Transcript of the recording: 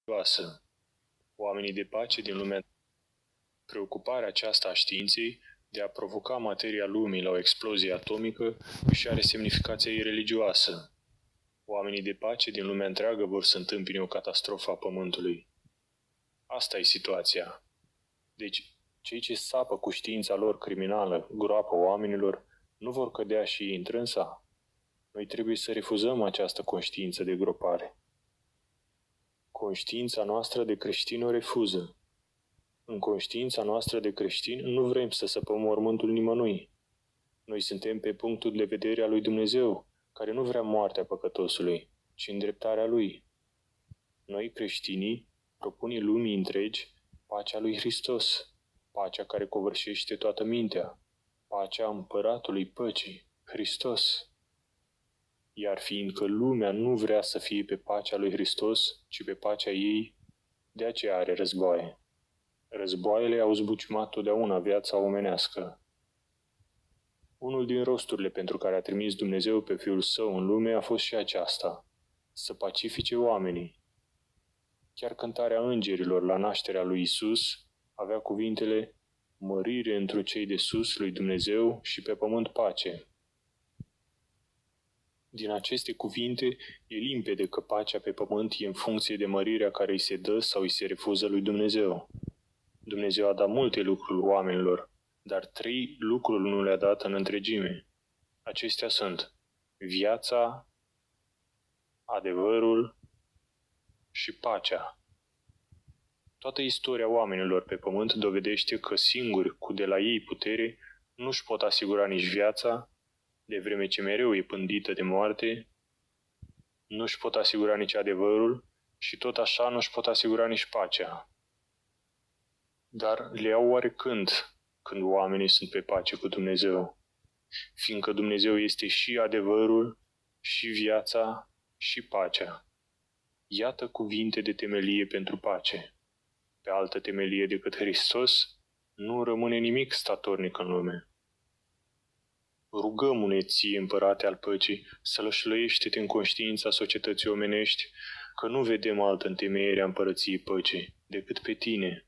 religioasă. Oamenii de pace din lumea. Preocuparea aceasta a științei de a provoca materia lumii la o explozie atomică își are semnificația ei religioasă. Oamenii de pace din lumea întreagă vor să întâmpine o catastrofă a Pământului. Asta e situația. Deci, cei ce sapă cu știința lor criminală groapa oamenilor nu vor cădea și ei întrânsa. Noi trebuie să refuzăm această conștiință de gropare. Conștiința noastră de creștin o refuză. În conștiința noastră de creștin nu vrem să săpăm mormântul nimănui. Noi suntem pe punctul de vedere al lui Dumnezeu, care nu vrea moartea păcătosului, ci îndreptarea lui. Noi, creștinii, propunem lumii întregi pacea lui Hristos, pacea care covârșește toată mintea, pacea împăratului păcii, Hristos. Iar fiindcă lumea nu vrea să fie pe pacea lui Hristos, ci pe pacea ei, de aceea are războaie. Războaiele au zbuciumat totdeauna viața omenească. Unul din rosturile pentru care a trimis Dumnezeu pe Fiul Său în lume a fost și aceasta, să pacifice oamenii. Chiar cântarea îngerilor la nașterea lui Isus avea cuvintele mărire întru cei de sus lui Dumnezeu și pe pământ pace. Din aceste cuvinte e limpede că pacea pe pământ e în funcție de mărirea care îi se dă sau îi se refuză lui Dumnezeu. Dumnezeu a dat multe lucruri oamenilor, dar 3 lucruri nu le-a dat în întregime. Acestea sunt viața, adevărul și pacea. Toată istoria oamenilor pe pământ dovedește că singuri, cu de la ei putere, nu-și pot asigura nici viața, de vreme ce mereu e pândită de moarte, nu-și pot asigura nici adevărul și tot așa nu-și pot asigura nici pacea. Dar le iau oarecând când oamenii sunt pe pace cu Dumnezeu, fiindcă Dumnezeu este și adevărul, și viața, și pacea. Iată cuvinte de temelie pentru pace. Pe altă temelie decât Hristos, nu rămâne nimic statornic în lume. Rugăm-ne ție, împărate al păcii, să lășlăiește-te în conștiința societății omenești, că nu vedem altă întemeiere a împărăției păcii decât pe tine.